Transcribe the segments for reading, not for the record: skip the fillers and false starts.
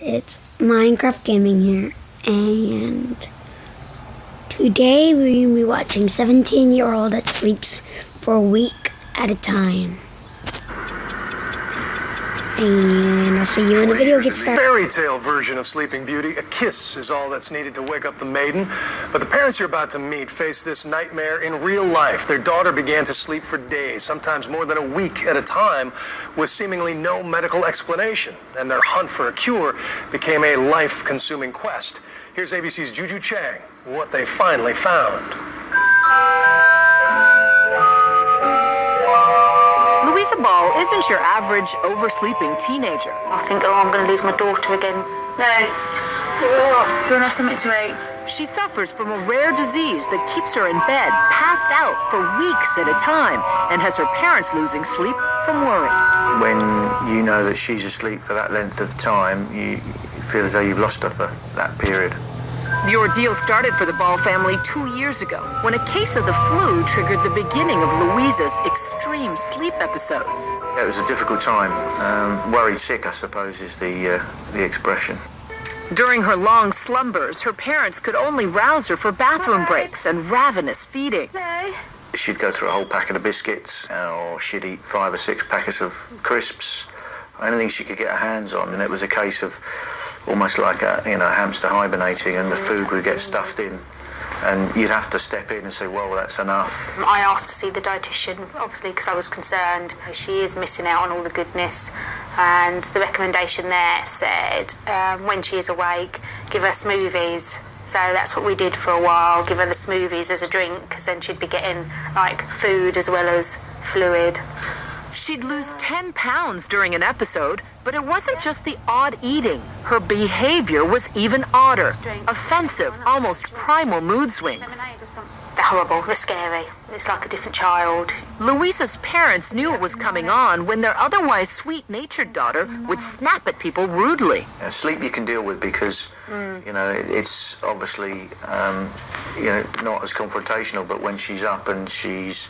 It's Minecraft Gaming here, and today we're going to be watching 17-year-old that sleeps for a week at a time. And I'll see you when the video gets started. Fairy tale version of Sleeping Beauty. A kiss is all that's needed to wake up the maiden. But the parents you're about to meet face this nightmare in real life. Their daughter began to sleep for days, sometimes more than a week at a time, with seemingly no medical explanation. And their hunt for a cure became a life-consuming quest. Here's ABC's Juju Chang, what they finally found. Louisa Ball isn't your average oversleeping teenager. I think, I'm going to lose my daughter again. No. Do you want to have something to eat? She suffers from a rare disease that keeps her in bed, passed out for weeks at a time, and has her parents losing sleep from worry. When you know that she's asleep for that length of time, you feel as though you've lost her for that period. The ordeal started for the Ball family 2 years ago, when a case of the flu triggered the beginning of Louisa's extreme sleep episodes. It was a difficult time. Worried sick, I suppose, is the expression. During her long slumbers, her parents could only rouse her for bathroom breaks and ravenous feedings. She'd go through a whole packet of biscuits, or she'd eat 5 or 6 packets of crisps, anything she could get her hands on, and it was a case of almost like a hamster hibernating, and the food would get stuffed in, and you'd have to step in and say, well, that's enough. I asked to see the dietitian, obviously, because I was concerned. She is missing out on all the goodness, and the recommendation there said, when she is awake, give her smoothies. So that's what we did for a while, give her the smoothies as a drink, because then she'd be getting, food as well as fluid. She'd lose 10 pounds during an episode, but it wasn't just the odd eating. Her behavior was even odder. Offensive, almost primal mood swings. They're horrible, they're scary. It's like a different child. Louisa's parents knew it was coming on when their otherwise sweet-natured daughter would snap at people rudely. Sleep you can deal with because, it's obviously, not as confrontational, but when she's up and she's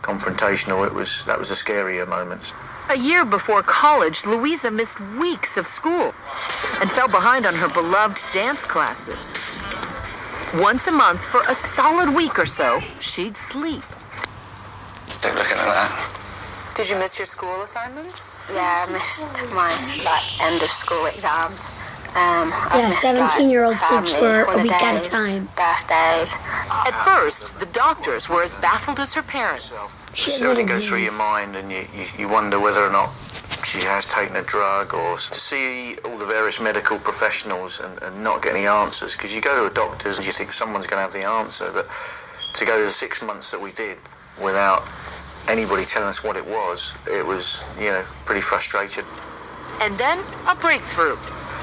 confrontational, that was a scarier moment. A year before college, Louisa missed weeks of school and fell behind on her beloved dance classes. Once a month for a solid week or so, she'd sleep. Don't look at that. Did you miss your school assignments? Yeah, I missed my end of school exams. Yeah, 17-year-old sleeps for a week at a time. Birthdays. At first, the doctors were as baffled as her parents. It certainly goes through your mind, and you wonder whether or not she has taken a drug, or to see all the various medical professionals and not get any answers, because you go to a doctor's and you think someone's going to have the answer, but to go the 6 months that we did without anybody telling us what it was pretty frustrating. And then a breakthrough.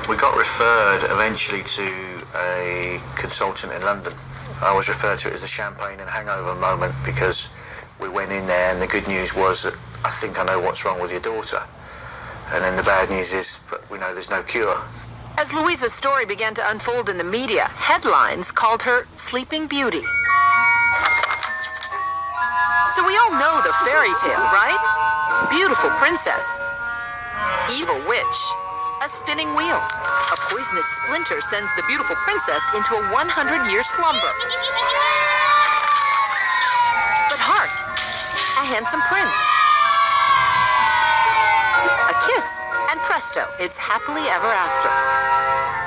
We got referred eventually to a consultant in London. I always refer to it as the champagne and hangover moment, because we went in there and the good news was that I think I know what's wrong with your daughter. And then the bad news is, but we know there's no cure. As Louisa's story began to unfold in the media, headlines called her Sleeping Beauty. So we all know the fairy tale, right? Beautiful princess, evil witch, a spinning wheel. A poisonous splinter sends the beautiful princess into a 100-year slumber. But hark, a handsome prince. A kiss, and presto, it's happily ever after.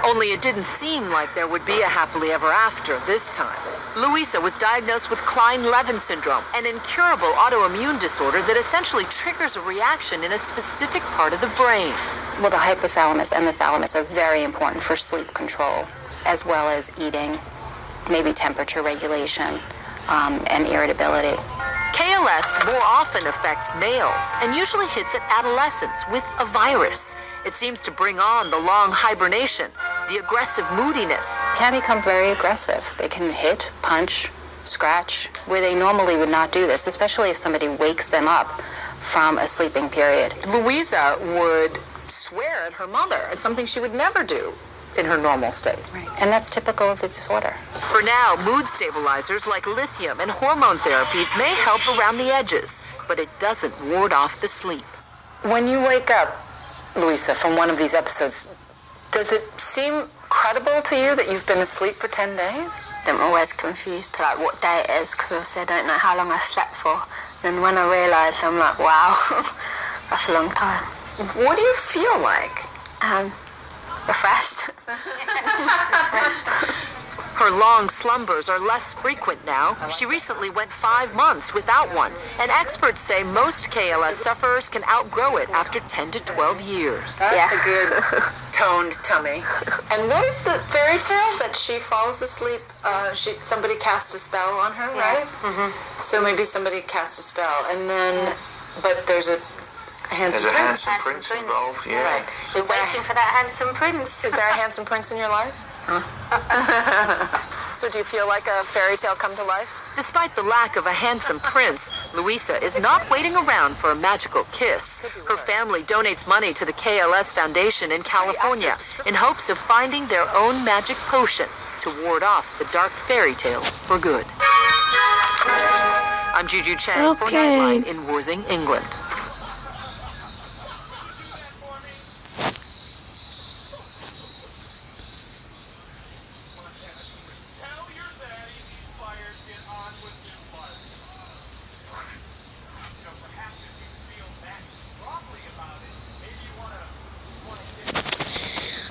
Only it didn't seem like there would be a happily ever after this time. Louisa was diagnosed with Klein-Levin syndrome, an incurable autoimmune disorder that essentially triggers a reaction in a specific part of the brain. Well, the hypothalamus and the thalamus are very important for sleep control, as well as eating, maybe temperature regulation, and irritability. KLS more often affects males and usually hits at adolescence with a virus. It seems to bring on the long hibernation, the aggressive moodiness. Can become very aggressive. They can hit, punch, scratch, where they normally would not do this, especially if somebody wakes them up from a sleeping period. Louisa would swear at her mother. It's something she would never do in her normal state. Right. And that's typical of the disorder. For now, mood stabilizers like lithium and hormone therapies may help around the edges, but it doesn't ward off the sleep. When you wake up, Louisa, from one of these episodes, Does it seem credible to you that you've been asleep for 10 days? I'm always confused to like what day it is because obviously I don't know how long I've slept for. Then when I realise, I'm like, wow, that's a long time. What do you feel like? Refreshed. Her long slumbers are less frequent now. She recently went 5 months without one, and experts say most KLS sufferers can outgrow it after 10 to 12 years. That's a good toned tummy. And what is the fairy tale that she falls asleep? Somebody cast a spell on her, right? Mm-hmm. So maybe somebody cast a spell, and then, but there's a handsome prince involved, yeah. Right. We're waiting for that handsome prince. Is there a handsome prince in your life? So do you feel like a fairy tale come to life? Despite the lack of a handsome prince, Luisa is not waiting around for a magical kiss. Her family donates money to the KLS Foundation in California in hopes of finding their own magic potion to ward off the dark fairy tale for good. I'm Juju Chang for Nightline in Worthing, England.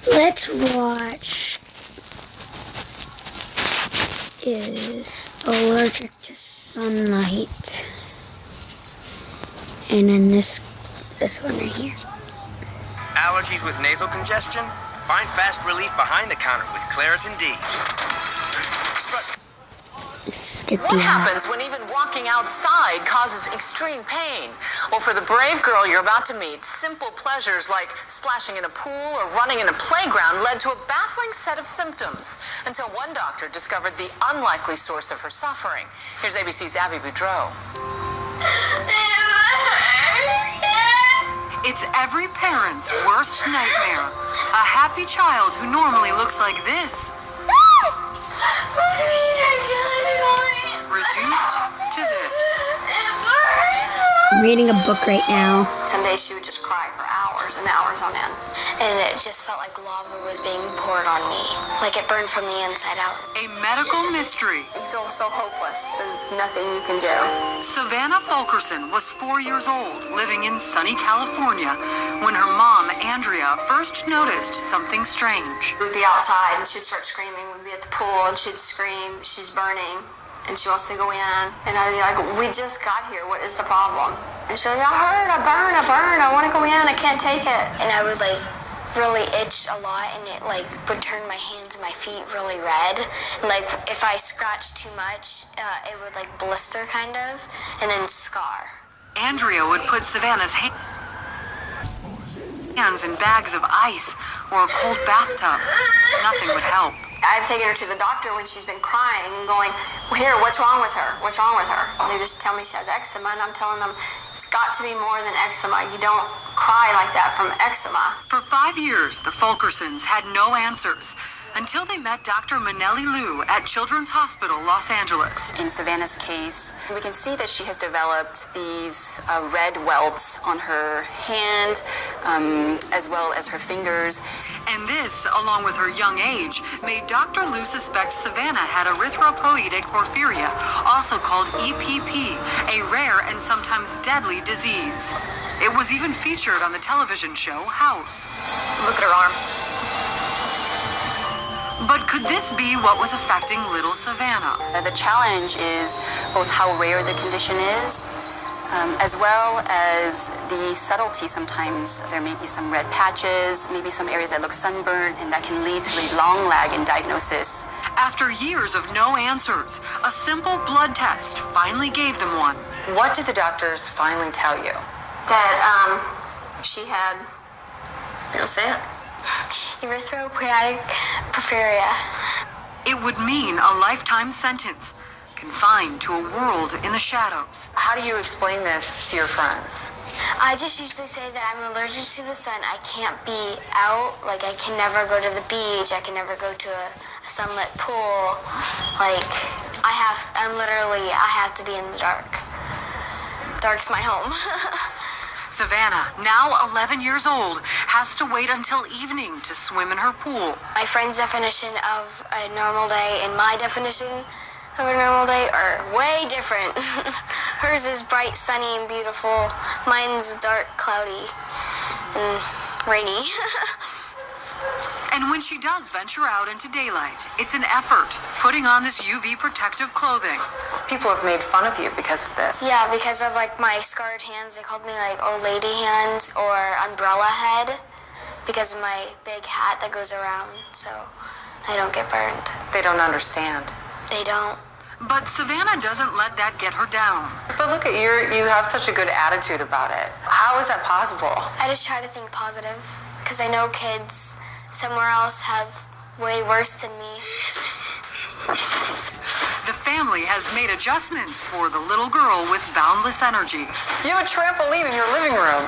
Let's watch is allergic to sunlight. And then this one right here. Allergies with nasal congestion? Find fast relief behind the counter with Claritin D. Skip What that. happens when even walking outside causes extreme pain? Well, for the brave girl you're about to meet, simple pleasures like splashing in a pool or running in a playground led to a baffling set of symptoms until one doctor discovered the unlikely source of her suffering. Here's ABC's Abby Boudreau. It's every parent's worst nightmare. A happy child who normally looks like this. Reduced to this. I'm reading a book right now. Some days she would just cry for hours and hours on end. And it just felt like lava was being poured on me. Like it burned from the inside out. A medical mystery. You feel so hopeless. There's nothing you can do. Savannah Fulkerson was 4 years old, living in sunny California, when her mom, Andrea, first noticed something strange. We'd be outside and she'd start screaming. We'd be at the pool and she'd scream, she's burning. And she wants to go in. And I'd be like, we just got here. What is the problem? And she's like, I hurt, I burn. I want to go in. I can't take it. And I would like really itch a lot, and it like would turn my hands and my feet really red. And like if I scratched too much, it would like blister kind of, and then scar. Andrea would put Savannah's hands in bags of ice or a cold bathtub. Nothing would help. I've taken her to the doctor when she's been crying and going, well, here, what's wrong with her? What's wrong with her? They just tell me she has eczema, and I'm telling them it's got to be more than eczema. You don't cry like that from eczema. For 5 years, the Fulkersons had no answers until they met Dr. Manelli Liu at Children's Hospital, Los Angeles. In Savannah's case, we can see that she has developed these red welts on her hand, as well as her fingers. And this, along with her young age, made Dr. Liu suspect Savannah had erythropoietic porphyria, also called EPP, a rare and sometimes deadly disease. It was even featured on the television show House. Look at her arm. But could this be what was affecting little Savannah? The challenge is both how rare the condition is, as well as the subtlety. Sometimes there may be some red patches, maybe some areas that look sunburned, and that can lead to a long lag in diagnosis. After years of no answers, a simple blood test finally gave them one. What did the doctors finally tell you? That she had, don't say it. Erythropoietic porphyria. It would mean a lifetime sentence, confined to a world in the shadows. How do you explain this to your friends? I just usually say that I'm allergic to the sun. I can't be out. Like I can never go to the beach. I can never go to a sunlit pool. Like I have to be in the dark. Dark's my home. Savannah, now 11 years old, has to wait until evening to swim in her pool. My friend's definition of a normal day and my definition of a normal day are way different. Hers is bright, sunny, and beautiful. Mine's dark, cloudy, and rainy. And when she does venture out into daylight, it's an effort, putting on this UV protective clothing. People have made fun of you because of this. Yeah, because of like my scarred hands, they called me like old lady hands or umbrella head because of my big hat that goes around, so I don't get burned. They don't understand. They don't. But Savannah doesn't let that get her down. But look at you have such a good attitude about it. How is that possible? I just try to think positive because I know kids somewhere else have way worse than me. The family has made adjustments for the little girl with boundless energy. You have a trampoline in your living room.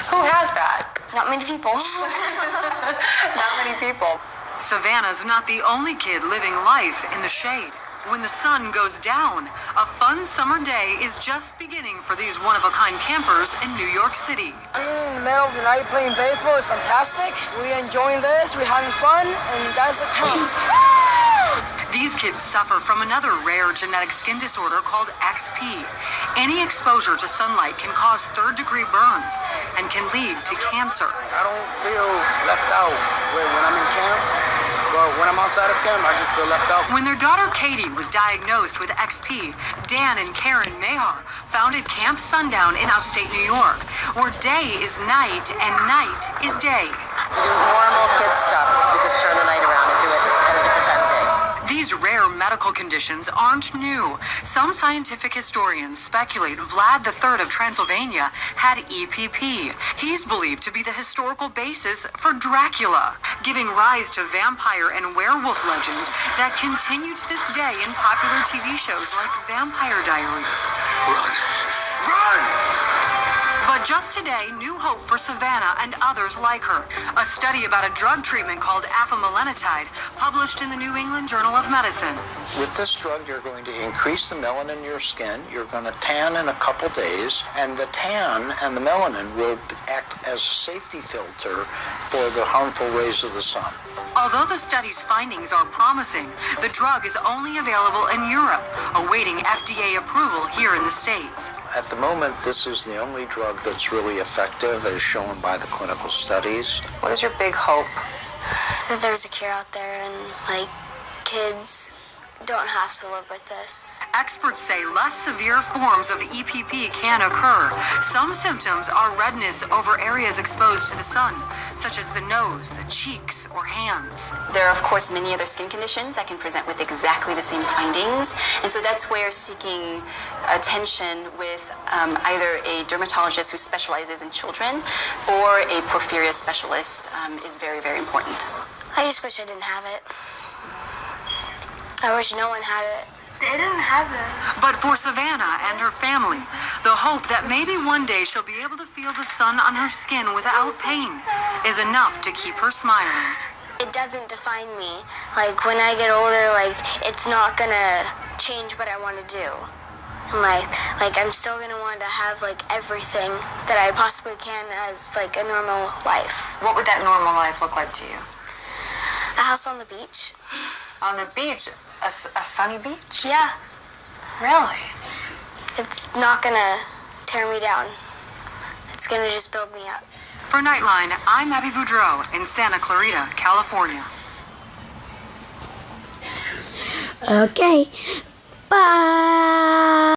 Who has that? Not many people. Not many people. Savannah's not the only kid living life in the shade. When the sun goes down, a fun summer day is just beginning for these one-of-a-kind campers in New York City. Being in the middle of the night playing baseball is fantastic. We're enjoying this, we're having fun, and that's what counts. These kids suffer from another rare genetic skin disorder called XP. Any exposure to sunlight can cause third-degree burns and can lead to cancer. I don't feel left out when I'm in camp, but when I'm outside of camp, I just feel left out. When their daughter Katie was diagnosed with XP, Dan and Karen Mahar founded Camp Sundown in upstate New York, where day is night and night is day. You do normal kid stuff. You just turn the night around and do it at a different time of day. These rare medical conditions aren't new. Some scientific historians speculate Vlad III of Transylvania had EPP. He's believed to be the historical basis for Dracula, giving rise to vampire and werewolf legends that continue to this day in popular TV shows like Vampire Diaries. Run! Run! But just today, new hope for Savannah and others like her. A study about a drug treatment called afamelanotide, published in the New England Journal of Medicine. With this drug, you're going to increase the melanin in your skin. You're going to tan in a couple days, and the tan and the melanin will act as a safety filter for the harmful rays of the sun. Although the study's findings are promising, the drug is only available in Europe, awaiting FDA approval here in the States. At the moment, this is the only drug that's really effective, as shown by the clinical studies. What is your big hope? That there's a cure out there and like kids don't have to live with this. Experts say less severe forms of EPP can occur. Some symptoms are redness over areas exposed to the sun, such as the nose, the cheeks, or hands. There are, of course, many other skin conditions that can present with exactly the same findings, and so that's where seeking attention with either a dermatologist who specializes in children or a porphyria specialist is very, very important. I just wish I didn't have it. I wish no one had it. They didn't have it. But for Savannah and her family, the hope that maybe one day she'll be able to feel the sun on her skin without pain is enough to keep her smiling. It doesn't define me. Like, when I get older, like, it's not gonna change what I want to do. And like I'm still gonna want to have, like, everything that I possibly can as, like, a normal life. What would that normal life look like to you? A house on the beach. On the beach? A sunny beach? Yeah. Really? It's not gonna tear me down. It's gonna just build me up. For Nightline, I'm Abby Boudreau in Santa Clarita, California. Okay. Bye.